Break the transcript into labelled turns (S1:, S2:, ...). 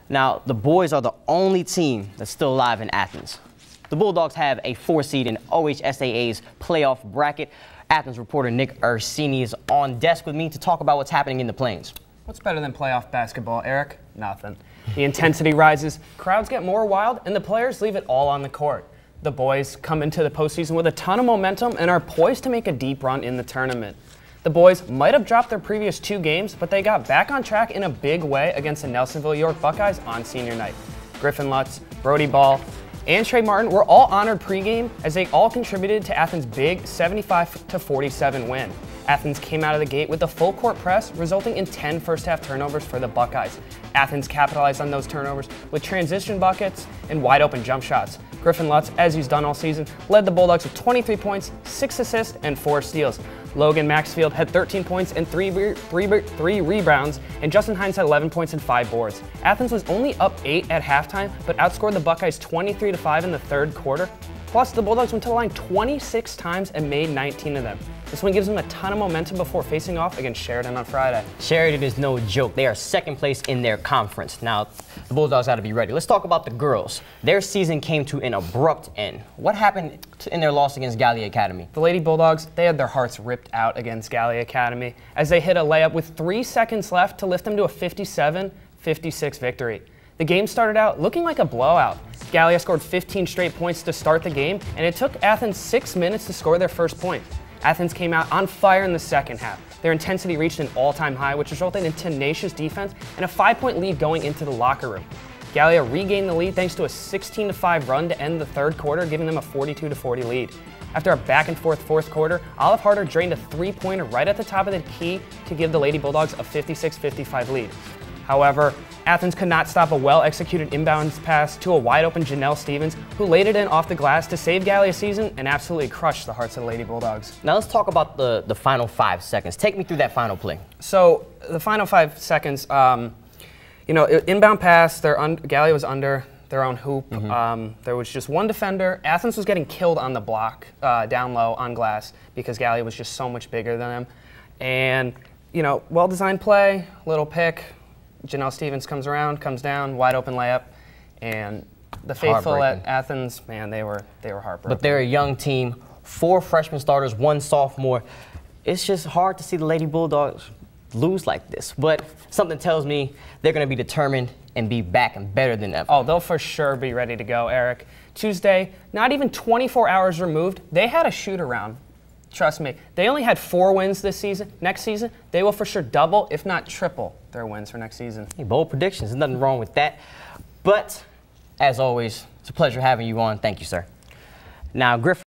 S1: Now, the boys are the only team that's still alive in Athens. The Bulldogs have a 4 seed in OHSAA's playoff bracket. Athens reporter Nick Ursini is on desk with me to talk about what's happening in the Plains.
S2: What's better than playoff basketball, Eric? Nothing. The intensity rises, crowds get more wild, and the players leave it all on the court. The boys come into the postseason with a ton of momentum and are poised to make a deep run in the tournament. The boys might have dropped their previous 2 games, but they got back on track in a big way against the Nelsonville York Buckeyes on senior night. Griffin Lutz, Brody Ball, and Trey Martin were all honored pregame as they all contributed to Athens' big 75-47 win. Athens came out of the gate with a full court press, resulting in 10 first-half turnovers for the Buckeyes. Athens capitalized on those turnovers with transition buckets and wide-open jump shots. Griffin Lutz, as he's done all season, led the Bulldogs with 23 points, 6 assists, and 4 steals. Logan Maxfield had 13 points and 3 rebounds, and Justin Hines had 11 points and 5 boards. Athens was only up 8 at halftime, but outscored the Buckeyes 23-5 in the third quarter. Plus, the Bulldogs went to the line 26 times and made 19 of them. This one gives them a ton of momentum before facing off against Sheridan on Friday.
S1: Sheridan is no joke. They are second place in their conference. Now, the Bulldogs got to be ready. Let's talk about the girls. Their season came to an abrupt end. What happened in their loss against Galley Academy?
S2: The Lady Bulldogs, they had their hearts ripped out against Galley Academy as they hit a layup with 3 seconds left to lift them to a 57-56 victory. The game started out looking like a blowout. Gallia scored 15 straight points to start the game, and it took Athens 6 minutes to score their first point. Athens came out on fire in the second half. Their intensity reached an all-time high, which resulted in tenacious defense and a 5-point lead going into the locker room. Gallia regained the lead thanks to a 16-5 run to end the third quarter, giving them a 42-40 lead. After a back-and-forth fourth quarter, Olive Harder drained a 3-pointer right at the top of the key to give the Lady Bulldogs a 56-55 lead. However, Athens could not stop a well-executed inbounds pass to a wide-open Janelle Stevens, who laid it in off the glass to save Gallia's season and absolutely crushed the hearts of the Lady Bulldogs.
S1: Now let's talk about the final 5 seconds. Take me through that final play.
S2: So the final 5 seconds, inbound pass, Gallia was under their own hoop. There was just one defender. Athens was getting killed on the block down low on glass because Gallia was just so much bigger than them. And, well-designed play, little pick. Janelle Stevens comes around, comes down, wide open layup, and the faithful at Athens, man, they were heartbroken.
S1: But they're a young team, 4 freshman starters, 1 sophomore. It's just hard to see the Lady Bulldogs lose like this, but something tells me they're going to be determined and be back and better than ever.
S2: Oh, they'll for sure be ready to go, Eric. Tuesday, not even 24 hours removed, they had a shoot-around. Trust me, they only had 4 wins this season. Next season, they will for sure double, if not triple, their wins for next season.
S1: Hey, bold predictions. There's nothing wrong with that. But, as always, it's a pleasure having you on. Thank you, sir. Now, Griffin.